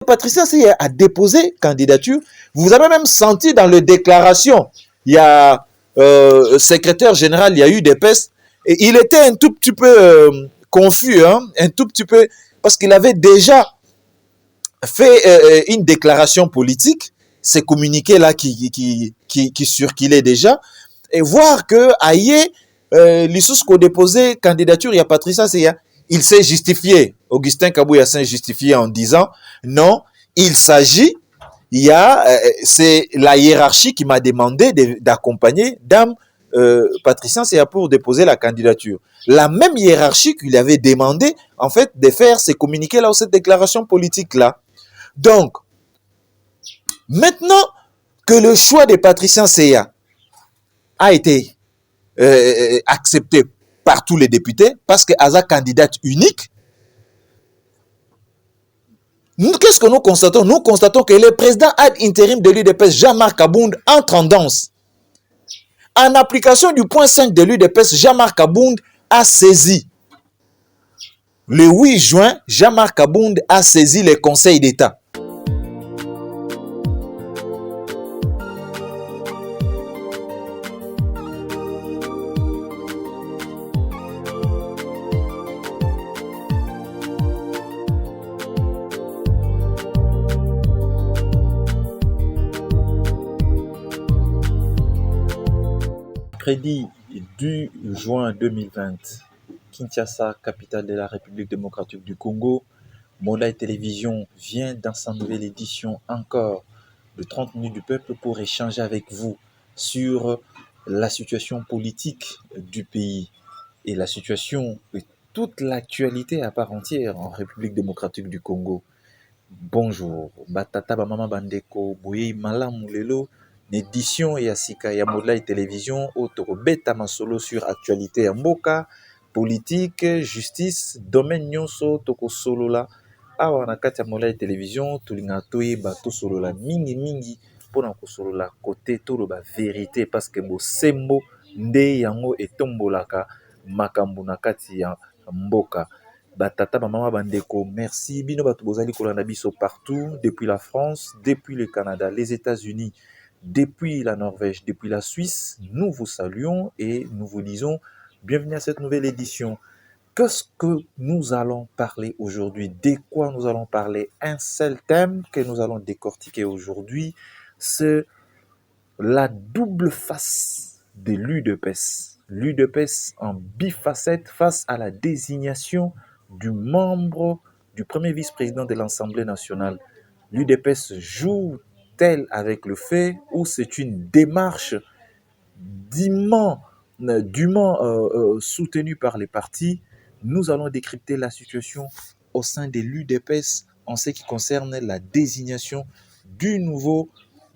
Patricia Seya a déposé candidature. Vous avez même senti dans les déclarations, il y a secrétaire général, il y a eu des pestes, et il était un tout petit peu confus, hein, un tout petit peu, parce qu'il avait déjà fait une déclaration politique, ces communiqués-là qui circulaient déjà, et voir que Aïe, l'Issousko déposé candidature, il y a Patricia Seya, il s'est justifié. Augustin Kabouya s'est justifié en disant non, il s'agit, c'est la hiérarchie qui m'a demandé d'accompagner Dame Patricia Seya pour déposer la candidature. La même hiérarchie qui lui avait demandé, en fait, de faire ces communiqués-là ou cette déclaration politique-là. Donc, maintenant que le choix de Patricia Seya a été accepté par tous les députés, parce que Aza candidate unique, qu'est-ce que nous constatons? Nous constatons que le président ad intérim de l'UDPS, Jean-Marc Abound, entre en danse. En application du point 5 de l'UDPS, Jean-Marc Abound a saisi. Le 8 juin, Jean-Marc Abound a saisi le Conseil d'État. Mercredi 2 juin 2020, Kinshasa, capitale de la République démocratique du Congo, Moulay Télévision vient dans sa nouvelle édition encore de 30 minutes du peuple pour échanger avec vous sur la situation politique du pays et la situation de toute l'actualité à part entière en République démocratique du Congo. Bonjour, Batata Bamama Bandeko, Boye Malamu Lelo, édition ya sika ya Moulay Télévision autour beta masolo sur actualité ya mboka, politique, justice, domaine nyonso toko solo la awa na kati ya Moulay Télévision tulinga toyeba to solo la mingi pona ko solo la côté to lo ba vérité parce que bosembo nde yango etombolaka makambo na kati ya mboka. Batata Bamama Bandeko, merci. Bino Bato Bozali Kolanda Biso partout, depuis la France, depuis le Canada, les États-Unis, depuis la Norvège, depuis la Suisse. Nous vous saluons et nous vous disons bienvenue à cette nouvelle édition. Qu'est-ce que nous allons parler aujourd'hui? De quoi nous allons parler? Un seul thème que nous allons décortiquer aujourd'hui, c'est la double face de l'UDPS. L'UDPS en bifacette face à la désignation du membre du premier vice-président de l'Assemblée nationale. L'UDPS joue-t-elle avec le fait ou c'est une démarche dûment soutenue par les partis? Nous allons décrypter la situation au sein de l'UDPS en ce qui concerne la désignation du nouveau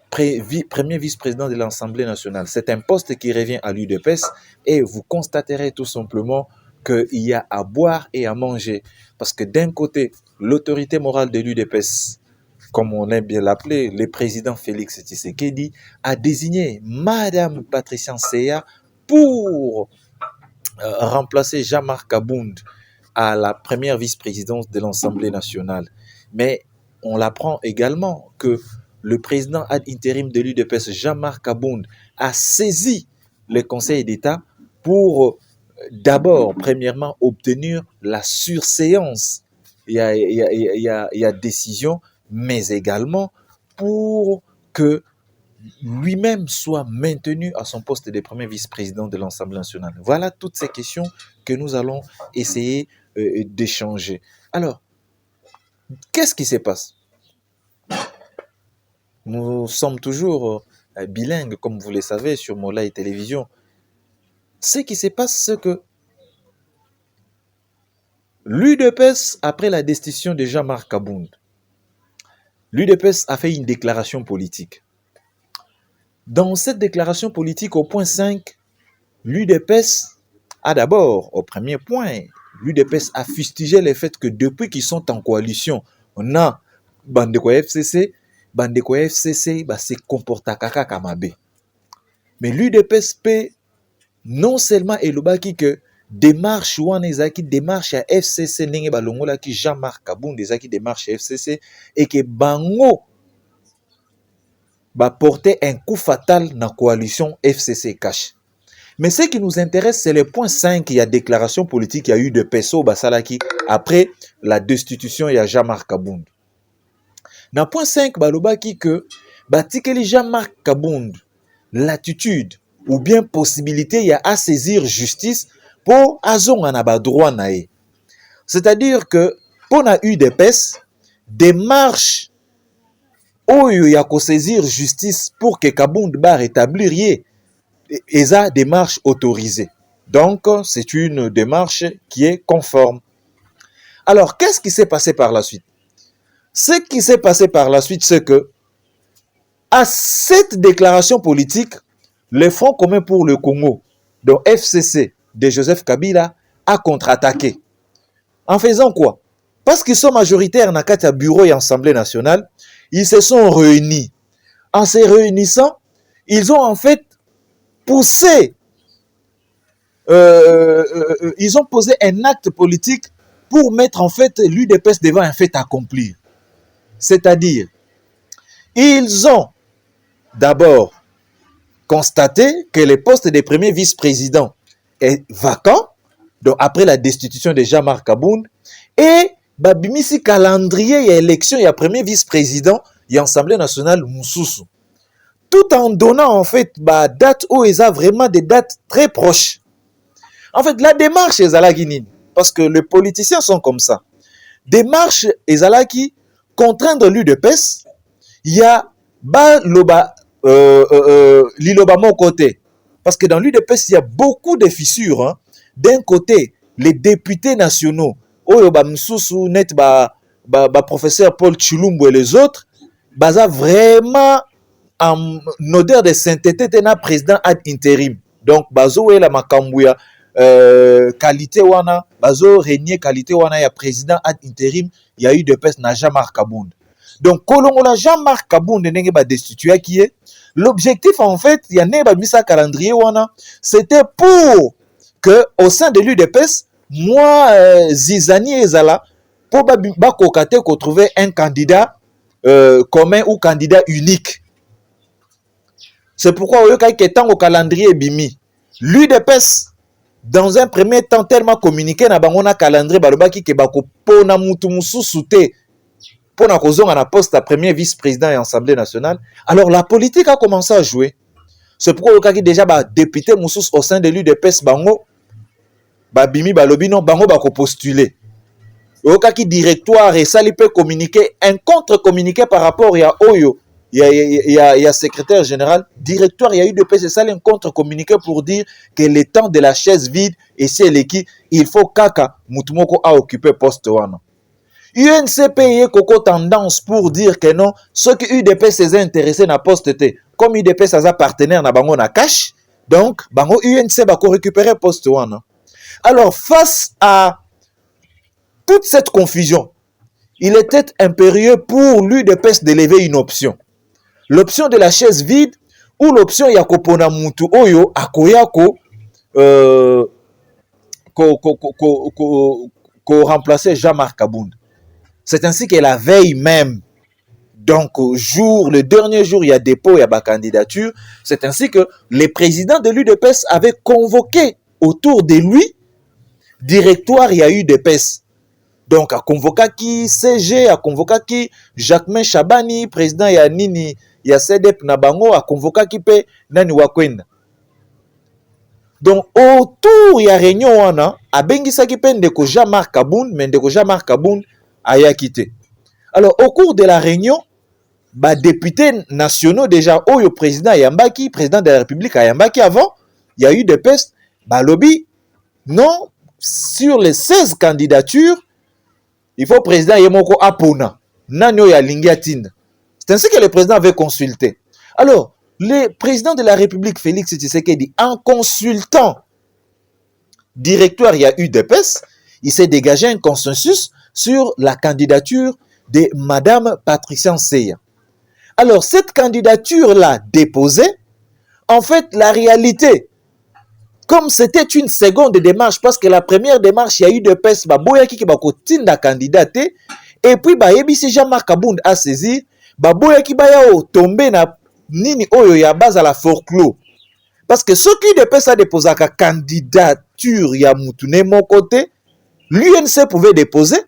premier vice-président de l'Assemblée nationale. C'est un poste qui revient à l'UDPS et vous constaterez tout simplement qu'il y a à boire et à manger. Parce que d'un côté, l'autorité morale de l'UDPS, comme on aime bien l'appeler, le président Félix Tshisekedi, a désigné Madame Patricia Seya pour remplacer Jean-Marc Abound à la première vice-présidence de l'Assemblée nationale. Mais on apprend également que le président ad intérim de l'UDPS, Jean-Marc Abound, a saisi le Conseil d'État pour d'abord, premièrement, obtenir la surséance. Il y a décision, mais également pour que lui-même soit maintenu à son poste de premier vice-président de l'Assemblée nationale. Voilà toutes ces questions que nous allons essayer d'échanger. Alors, qu'est-ce qui se passe? Nous sommes toujours bilingues, comme vous le savez, sur Moulay Télévision. Ce qui se passe, c'est que l'UDPS, après la destitution de Jean-Marc Abound, l'UDPS a fait une déclaration politique. Dans cette déclaration politique, au point 5, l'UDPS a d'abord, au premier point, l'UDPS a fustigé le fait que depuis qu'ils sont en coalition, on a Bandeko FCC se comporte kaka kamabe. Mais l'UDPS peut non seulement elobaki que démarche wana ezalaki démarche ya FCC ndenge balongolaki Jean-Marc Kabund ezalaki démarche ya FCC et que bango porter un coup fatal na coalition FCC cash. Mais ce qui nous intéresse, c'est le point 5, il y a déclaration politique, il y a eu de PSO Basalaki après la destitution, il y a Jean-Marc Kabund. Dans point 5, balobaki que batikeli Jean-Marc Kabund l'attitude ou bien possibilité il y a à saisir justice pour azonga na ba droit nae. C'est-à-dire que pour na UDPS démarche oyo ya ko saisir justice pour que Kabund ba rétablir yé eza démarche autorisée. Donc c'est une démarche qui est conforme. Alors qu'est-ce qui s'est passé par la suite? Ce qui s'est passé par la suite, c'est que à cette déclaration politique, le Front commun pour le Congo, donc FCC de Joseph Kabila, a contre-attaqué. En faisant quoi? Parce qu'ils sont majoritaires dans le bureau et Assemblée nationale, ils se sont réunis. En se réunissant, ils ont en fait poussé, ils ont posé un acte politique pour mettre en fait l'UDPS devant un fait accompli. C'est-à-dire, ils ont d'abord constaté que le poste de premier vice-président est vacant, donc après la destitution de Jean-Marc Kabund, et babimisi calendrier et élection, il y a premier vice-président, il y a Assemblée nationale Moussoussou. Tout en donnant en fait date où ils ont vraiment des dates très proches. En fait, la démarche est Zalagini, parce que les politiciens sont comme ça. Démarche est Zalaki, contraindre l'UDPS, il y a Liloba mon côté. Parce que dans l'UDPS, il y a beaucoup de fissures. Hein. D'un côté, les députés nationaux, Oyoba Msoussou, net, professeur Paul Chilumbo et les autres, baza vraiment en odeur de sainteté, tena président ad interim. Donc, bazo la makambouya, qualité wana, bazo régner qualité wana, il y a président ad interim, il y a eu de peste na Jean-Marc Kabund. Donc, kolongola Jean-Marc Kabund nenge ba destitué qui est l'objectif en fait, il y a neba misa calendrier wana, c'était pour que au sein de l'UDPS, moi Zizani ezala pour ba kokate ko trouver un candidat commun ou candidat unique. C'est pourquoi au tant au calendrier bimi, l'UDPS dans un premier temps tellement communiqué na bangona calendrier balobaki ke bako pona mutu mususu te pona kozonga na poste à premier vice-président et Assemblée nationale. Alors la politique a commencé à jouer. C'est pourquoi au déjà ba député mususu au sein de l'UDPS bango ba bimi balobi non bango bako postuler. Au directoire et ça lui peut communiquer un contre-communiqué par rapport à Oyo. Il y a secrétaire général, directoire, il y a eu de PC, ça un contre-communiqué pour dire que le temps de la chaise vide, et c'est l'équipe, il faut Kaka Mutumoko a occupé poste wana. UNCP y a tendance pour dire que non, ceux qui UDP s'est intéressés na poste T, comme UDP s'est partenaire na bango na cash, donc bango UNC va récupérer poste wana. Alors face à toute cette confusion, il était impérieux pour l'UDPS de lever une option. L'option de la chaise vide ou l'option Yakopona Mutu Oyo Akoyako remplacer Jean-Marc Kabund. C'est ainsi que la veille même, donc le dernier jour, il y a dépôt, il y a ma candidature. C'est ainsi que le président de l'UDPS avait convoqué autour de lui directoire, il y a eu UDPS. Donc, à convoquer qui CG, à convoquer qui Jacquemain Chabani, président ya Nini, ya CDEP Nabango, à convoquer qui pe Nani Wakwenda. Donc, autour ya réunion wana, a bengisa ki pe ndeko Jean-Marc Kabund, mais ndeko Jean-Marc Kabund a ya quitté. Alors, au cours de la réunion, députés nationaux déjà, Oyo président Yambaki, président de la République à Yambaki avant, il y a eu des pestes, lobby, non, sur les 16 candidatures, il faut président Yemoko Apona. Nanyo ya Lingiatinda. C'est ainsi que le président avait consulté. Alors, le président de la République, Félix Tshisekedi, en consultant directoire, il y a eu des PES, il s'est dégagé un consensus sur la candidature de Madame Patricia Nseya. Alors, cette candidature-là déposée, en fait, la réalité, comme c'était une seconde démarche, parce que la première démarche, il y a eu de peste, Baboya qui va continuer candidater, et puis Yebisi Jean-Marc Abound a saisi, Baboya qui va tomber na nini oyo ya base à la forclos. Parce que ceux qui de peste a déposé la candidature, ya Moutouné, mon côté, l'UNC pouvait déposer,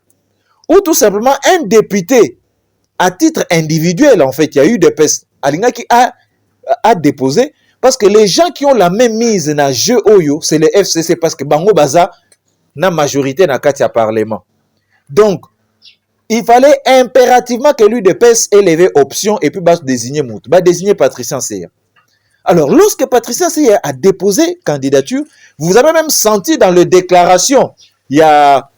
ou tout simplement un député à titre individuel, en fait, il y a eu des peste. Alinga qui a déposé, parce que les gens qui ont la même mise dans le jeu Oyo, c'est le FCC, parce que Bango Baza n'a majorité dans le Katia Parlement. Donc, il fallait impérativement que l'UDPS ait levé option et puis désigner Moutou, désigner Patricien Seya. Alors, lorsque Patricien Seya a déposé candidature, vous avez même senti dans les déclarations, il y a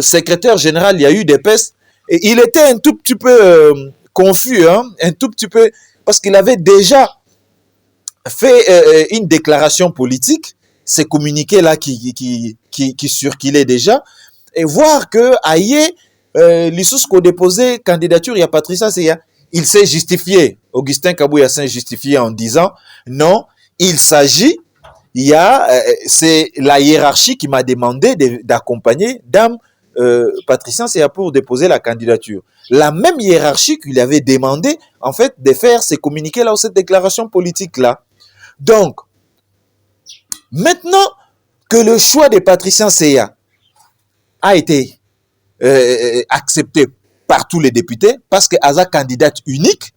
secrétaire général, il y a eu des pestes, et il était un tout petit peu confus, hein, un tout petit peu, parce qu'il avait déjà fait une déclaration politique, ces communiqués-là qui circulaient déjà, et voir que Aïe, l'Issousko déposé candidature, il y a Patricia Seya, il s'est justifié, Augustin Kabouya s'est justifié en disant, non, il s'agit, c'est la hiérarchie qui m'a demandé d'accompagner Dame Patricien Seya pour déposer la candidature. La même hiérarchie qui lui avait demandé, en fait, de faire ces communiqués-là ou cette déclaration politique-là. Donc, maintenant que le choix de Patricien Seya a été accepté par tous les députés, parce que Aza candidate unique,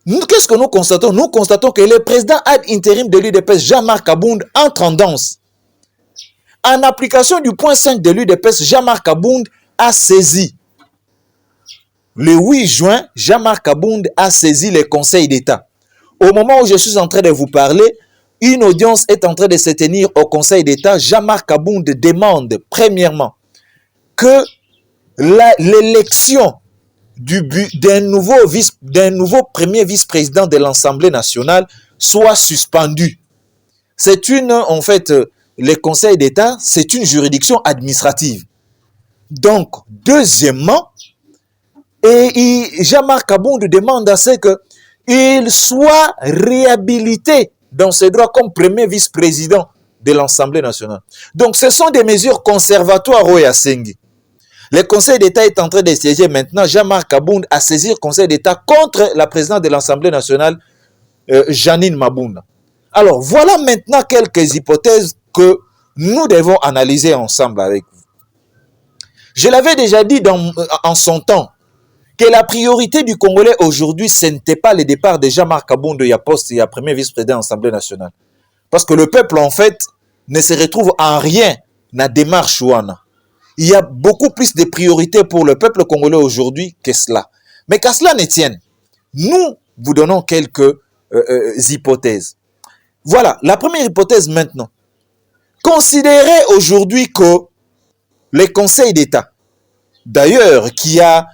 qu'est-ce que nous constatons? Nous constatons que le président ad intérim de l'UDPS, Jean-Marc Abound, entre en danse. En application du point 5 de l'UDPS, Jean-Marc Abound a saisi. Le 8 juin, Jean-Marc Abound a saisi le Conseil d'État. Au moment où je suis en train de vous parler, une audience est en train de se tenir au Conseil d'État. Jean-Marc Abound demande, premièrement, que l'élection d'un nouveau premier vice-président de l'Assemblée nationale soit suspendue. En fait, le Conseil d'État, c'est une juridiction administrative. Donc, deuxièmement, Jean-Marc Abound demande à ce qu'il soit réhabilité dans ses droits comme premier vice-président de l'Assemblée nationale. Donc, ce sont des mesures conservatoires au Yasengi. Le Conseil d'État est en train de siéger maintenant. Jean-Marc Abound a saisi le Conseil d'État contre la présidente de l'Assemblée nationale, Janine Mabounda. Alors, voilà maintenant quelques hypothèses que nous devons analyser ensemble avec vous. Je l'avais déjà dit en son temps, que la priorité du Congolais aujourd'hui, ce n'était pas le départ de Jean-Marc Abound, il y a poste, il y a premier vice-président de l'Assemblée nationale. Parce que le peuple, en fait, ne se retrouve en rien dans la démarche ouana. Il y a beaucoup plus de priorités pour le peuple congolais aujourd'hui que cela. Mais qu'à cela ne tienne, nous vous donnons quelques hypothèses. Voilà, la première hypothèse maintenant. Considérez aujourd'hui que le Conseil d'État, d'ailleurs, qui a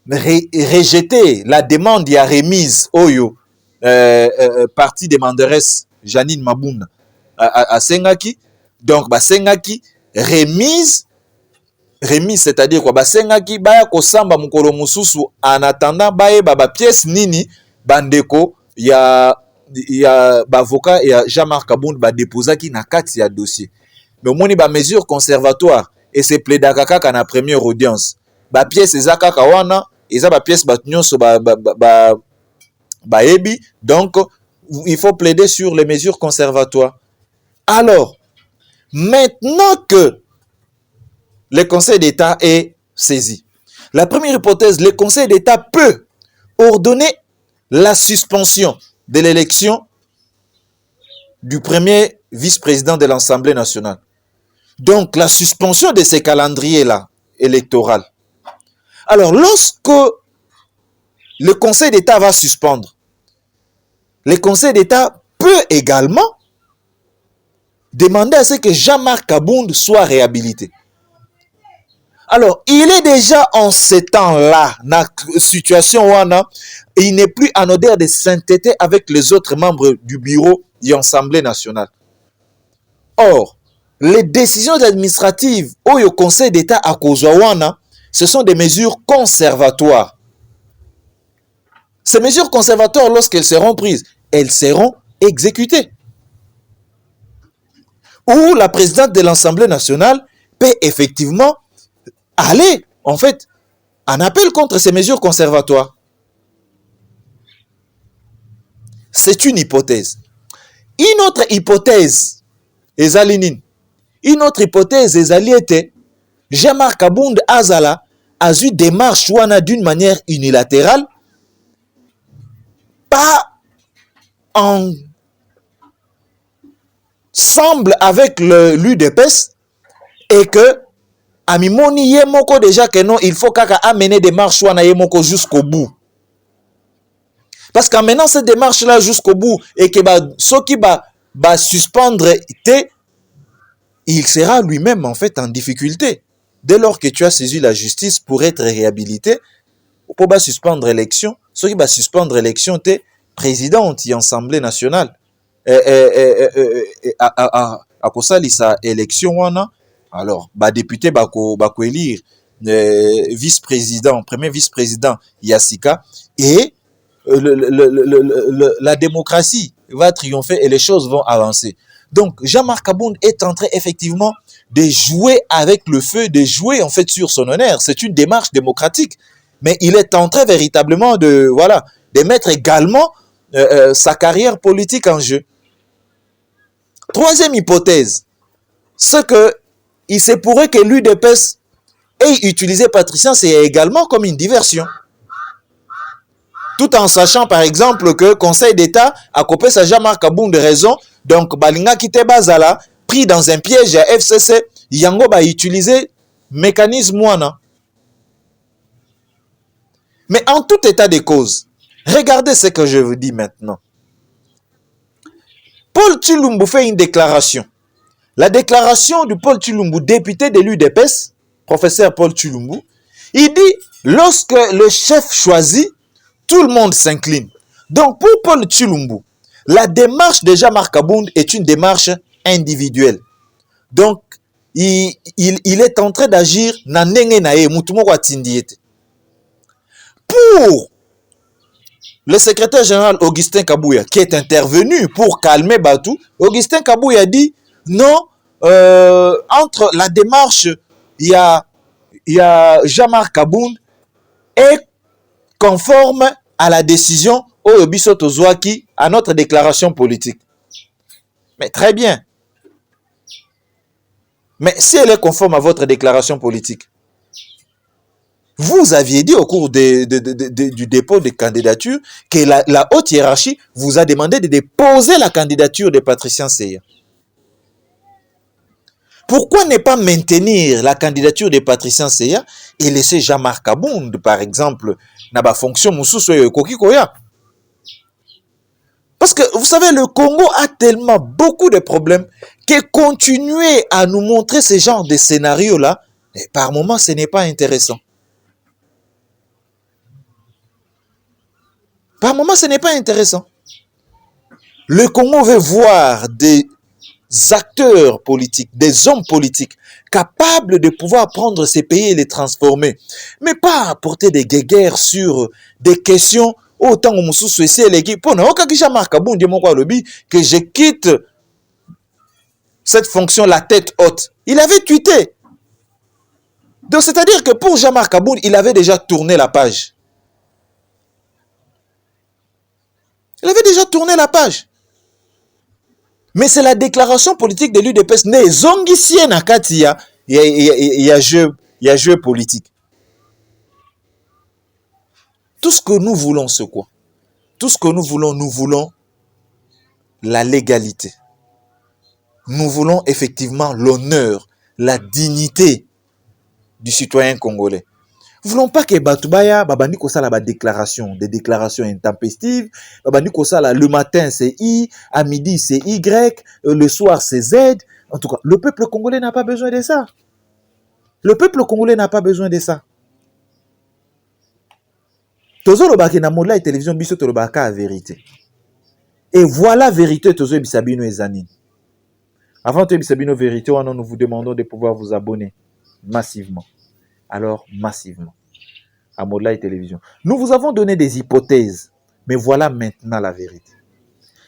rejeté la demande et a remise Oyo, partie demanderesse Janine Mabounda à Sengaki, donc Sengaki remise, c'est-à-dire quoi, Sengaki baya kosamba mukolo mususu en attendant baye baba pièce nini bandeko ya avocat et Jean-Marc Abound déposaki na kati ya dossier. Mais moni mesure conservatoire et c'est plaidaka kaka na première audience. Pièce ezaka kawana eza pièce nyonso ebi, donc il faut plaider sur les mesures conservatoires. Alors, maintenant que le Conseil d'État est saisi, la première hypothèse, le Conseil d'État peut ordonner la suspension de l'élection du premier vice-président de l'Assemblée nationale. Donc, la suspension de ces calendriers-là électoraux. Alors, lorsque le Conseil d'État va suspendre, le Conseil d'État peut également demander à ce que Jean-Marc Abound soit réhabilité. Alors, il est déjà en ce temps-là, dans la situation où il n'est plus en odeur de sainteté avec les autres membres du bureau de l'Assemblée nationale. Or, les décisions administratives au Conseil d'État à Kozouawana, ce sont des mesures conservatoires. Ces mesures conservatoires, lorsqu'elles seront prises, elles seront exécuter. Ou la présidente de l'Assemblée nationale peut effectivement aller, en fait, en appel contre ces mesures conservatoires. C'est une hypothèse. Une autre hypothèse, Ezalinine, une autre hypothèse, Ezaliete, Jean-Marc Abound Azala a eu démarche d'une manière unilatérale, pas ensemble avec l'UDPS, et que Amimoni Yemoko déjà que non, il faut qu'à amener des marches Yemoko jusqu'au bout. Parce qu'en menant cette démarche-là jusqu'au bout, et que ceux qui va suspendre, il sera lui-même en fait en difficulté. Dès lors que tu as saisi la justice pour être réhabilité, pour suspendre l'élection, ceux qui va suspendre l'élection, tu es président de l'Assemblée nationale. À Kosalisa élection, alors, député bako élire vice-président, premier vice-président Yassika, et la démocratie va triompher et les choses vont avancer. Donc, Jean-Marc Abound est en train effectivement de jouer avec le feu, de jouer en fait sur son honneur. C'est une démarche démocratique. Mais il est en train véritablement de mettre également sa carrière politique en jeu. Troisième hypothèse, c'est que il se pourrait que l'UDPS ait utilisé Patricien Seyya également comme une diversion. Tout en sachant par exemple que le Conseil d'État a coupé sa Jean-Marc Abound de raison. Donc, Balinga Kite Bazala, pris dans un piège à FCC, Yango va utiliser mécanisme moana. Mais en tout état de cause, regardez ce que je vous dis maintenant. Paul Tshilumbu fait une déclaration. La déclaration du Paul Tshilumbu, député de l'UDPS, professeur Paul Tshilumbu, il dit, lorsque le chef choisit, tout le monde s'incline. Donc, pour Paul Tshilumbu, la démarche de Jean-Marc Abound est une démarche individuelle. Donc, il est en train d'agir na ndenge na ye, mutu moko atindi ete. Pour le secrétaire général Augustin Kabouya, qui est intervenu pour calmer Batou, Augustin Kabouya dit, non, entre la démarche, il y a Jean-Marc Abound est conforme à la décision Oyobiso Tozwaki à notre déclaration politique. Mais très bien. Mais si elle est conforme à votre déclaration politique, vous aviez dit au cours du dépôt de candidature que la haute hiérarchie vous a demandé de déposer la candidature de Patricien Seyya. Pourquoi ne pas maintenir la candidature de Patricien Seyya et laisser Jean-Marc Abound, par exemple, dans la fonction Moussou Kokikoya? Parce que, vous savez, le Congo a tellement beaucoup de problèmes que continuer à nous montrer ce genre de scénario-là, par moments, ce n'est pas intéressant. Par moments, ce n'est pas intéressant. Le Congo veut voir des acteurs politiques, des hommes politiques capables de pouvoir prendre ces pays et les transformer. Mais pas apporter des guéguerres sur des questions autant que je quitte cette fonction la tête haute. Il avait tweeté. Donc c'est-à-dire que pour Jean-Marc Abound, il avait déjà tourné la page. Il avait déjà tourné la page. Mais c'est la déclaration politique de l'UDPS. Il y a jeu politique. Tout ce que nous voulons, c'est quoi? Tout ce que nous voulons la légalité. Nous voulons effectivement l'honneur, la dignité du citoyen congolais. Nous ne voulons pas que Batubaya, babani kosala ba déclaration, des déclarations intempestives, babani kosala le matin c'est I, à midi c'est Y, le soir c'est Z. En tout cas, le peuple congolais n'a pas besoin de ça. Le peuple congolais n'a pas besoin de ça. Tozo le baki na mola et télévision biso to le baka à vérité. Et voilà vérité tozo bisabino ezanine. Avant de bisabino vérité, nous vous demandons de pouvoir vous abonner massivement. Alors massivement à Modlight Télévision. Nous vous avons donné des hypothèses, mais voilà maintenant la vérité.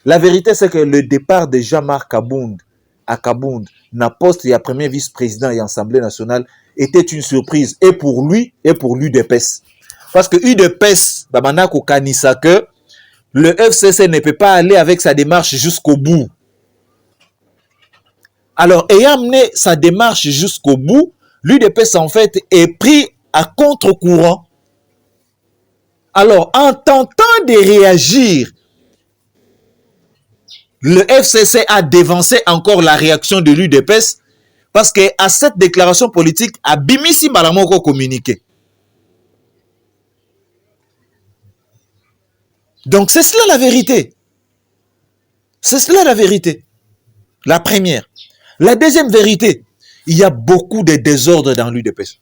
La vérité, c'est que le départ de Jean-Marc Kabound à Kabound, na poste et à premier vice-président et Assemblée nationale, était une surprise. Et pour lui, et pour l'UDPS. Parce que l'UDPS, que le FCC ne peut pas aller avec sa démarche jusqu'au bout. Alors, ayant mené sa démarche jusqu'au bout, l'UDPS, en fait, est pris à contre-courant. Alors, en tentant de réagir, le FCC a dévancé encore la réaction de l'UDPS parce qu'à cette déclaration politique, a Bimisi Malamoko communiqué. Donc, c'est cela la vérité. C'est cela la vérité. La première. La deuxième vérité, il y a beaucoup de désordre dans l'UDPS.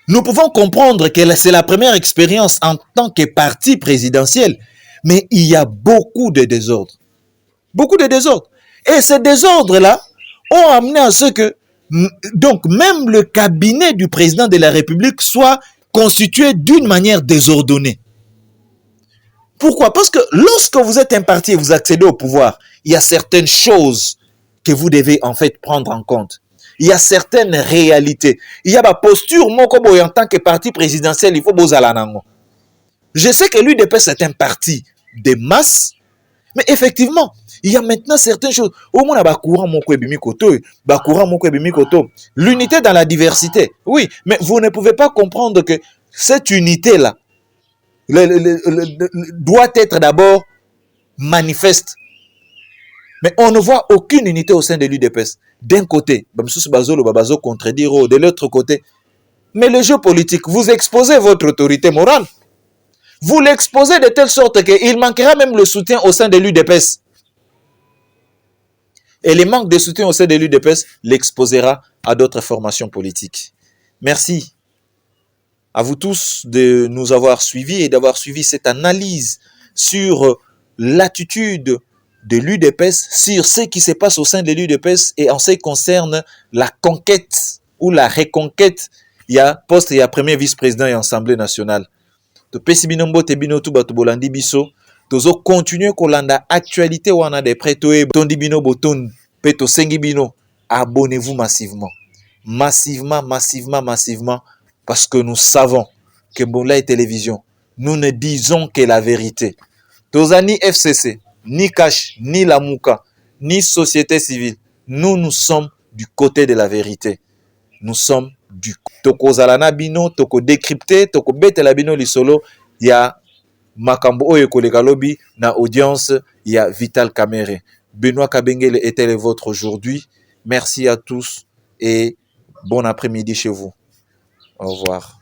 Nous pouvons comprendre que c'est la première expérience en tant que parti présidentiel, mais il y a beaucoup de désordre. Beaucoup de désordre. Et ces désordres-là ont amené à ce que, donc, même le cabinet du président de la République soit constitué d'une manière désordonnée. Pourquoi? Parce que lorsque vous êtes un parti et vous accédez au pouvoir, il y a certaines choses que vous devez en fait prendre en compte. Il y a certaines réalités. Il y a ma posture, moi, comme en tant que parti présidentiel, il faut bozalanango. Je sais que l'UDPS est un parti de masse, mais effectivement, il y a maintenant certaines choses. Au moins, l'unité dans la diversité. Oui, mais vous ne pouvez pas comprendre que cette unité-là doit être d'abord manifeste. Mais on ne voit aucune unité au sein de l'UDPS. D'un côté, de l'autre côté. Mais le jeu politique, vous exposez votre autorité morale. Vous l'exposez de telle sorte qu'il manquera même le soutien au sein de l'UDPS. Et le manque de soutien au sein de l'UDPS l'exposera à d'autres formations politiques. Merci à vous tous de nous avoir suivis et d'avoir suivi cette analyse sur l'attitude de l'UDPS, sur ce qui se passe au sein de l'UDPS et en ce qui concerne la conquête ou la reconquête. Il y a poste, il y a premier vice-président et Assemblée nationale. Topesi binombo tebino tu batu bolandi biso. Tozo continuer kolanda actualité wana de preto e tondi bino boton peto sengi bino. Abonnez-vous massivement. Massivement, massivement, massivement. Parce que nous savons que Mbonlayi Télévision, nous ne disons que la vérité. Tozani FCC, ni Cash, ni Lamouka, ni société civile. Nous sommes du côté de la vérité. Nous sommes du toko zalana bino, toko décrypté, toko betela bino lisolo, ya makambo oyo koleka lobi na audience, ya Vital Kamerhe. Benoît Kabengele était le vôtre aujourd'hui. Merci à tous et bon après-midi chez vous. Au revoir.